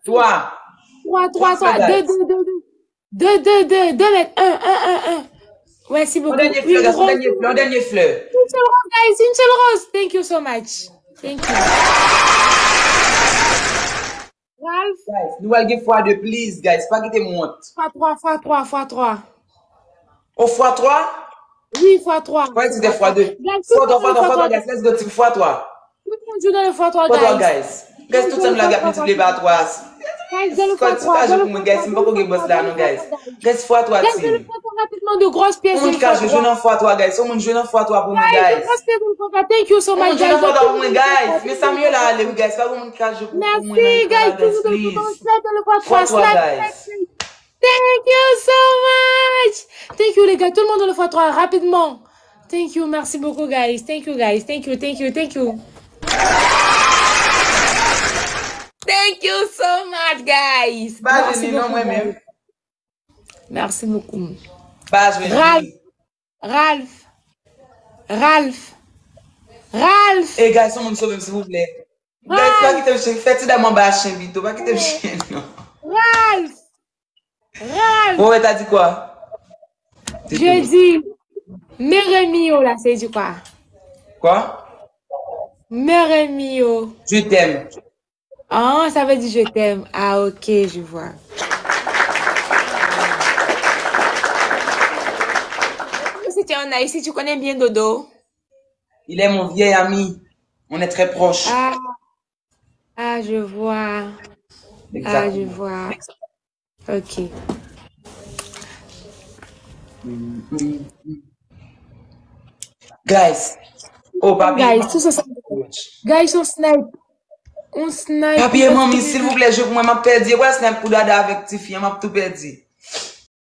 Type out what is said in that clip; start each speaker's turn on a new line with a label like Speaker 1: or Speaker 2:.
Speaker 1: 3.
Speaker 2: 2 mètres. 1. Merci beaucoup.
Speaker 1: On dernier fleur, guys. On dernier fleur.
Speaker 2: Une seule rose, guys. Une seule rose. Thank you so much. Thank you. Ralph.
Speaker 1: Guys, nous allons faire fois 2, please, guys. Pas quitter mon honte.
Speaker 2: x3.
Speaker 1: Au x3?
Speaker 2: Oui, x3.
Speaker 1: Ouais, c'était x2. x3, guys. Let's go to x3.
Speaker 2: Tout le monde joue dans le x3, guys.
Speaker 1: Guys, tout ça, la gap multiplié par 3.
Speaker 2: Guys, dans le
Speaker 1: Quand tu
Speaker 2: x3.
Speaker 1: joues, guys, c'est pas qu'on boss là, non, guys. Guys, x3,
Speaker 2: Guys, dans le x3, rapidement, de grosses pièces.
Speaker 1: On joue dans x3, guys. On joue dans x3 pour nous, guys.
Speaker 2: Thank you so much, guys.
Speaker 1: On joue dans x3 pour nous, guys. Mais ça mieux là, allez, guys. Pas qu'on joue pour nous.
Speaker 2: Merci, guys. Toujours dans le x3,
Speaker 1: guys.
Speaker 2: Thank you so much. Thank you, les gars. Tout le monde dans le x3, rapidement. Thank you. Merci beaucoup, guys. Thank you, guys. Thank you. Thank you so much, guys.
Speaker 1: Merci beaucoup. Moi-même.
Speaker 2: Merci beaucoup. Ralph.
Speaker 1: Hey, guys, on me sauve, s'il vous plaît. Guys, pas quitter le chien. Faites-le dans mon bas, chien, vite. Pas quitter le chien, non.
Speaker 2: Ralph.
Speaker 1: Bon, t'as dit quoi?
Speaker 2: Je dis, Mere mio, là, c'est du quoi?
Speaker 1: Quoi?
Speaker 2: Mere mio.
Speaker 1: Je t'aime.
Speaker 2: Ah, ça veut dire je t'aime. Ah, ok, je vois. Si tu es en Haïti, tu connais bien Dodo?
Speaker 1: Il est mon vieil ami. On est très proches.
Speaker 2: Ah, je vois.
Speaker 1: Exactement.
Speaker 2: Ah, je vois. Ok.
Speaker 1: Guys. Oh, papi.
Speaker 2: Guys, tout ça. Guys, on snipe.
Speaker 1: Papi et maman, s'il vous plaît, je m'a perdu. Ouais, snipe pour dada avec Tiffy, m'a tout perdu.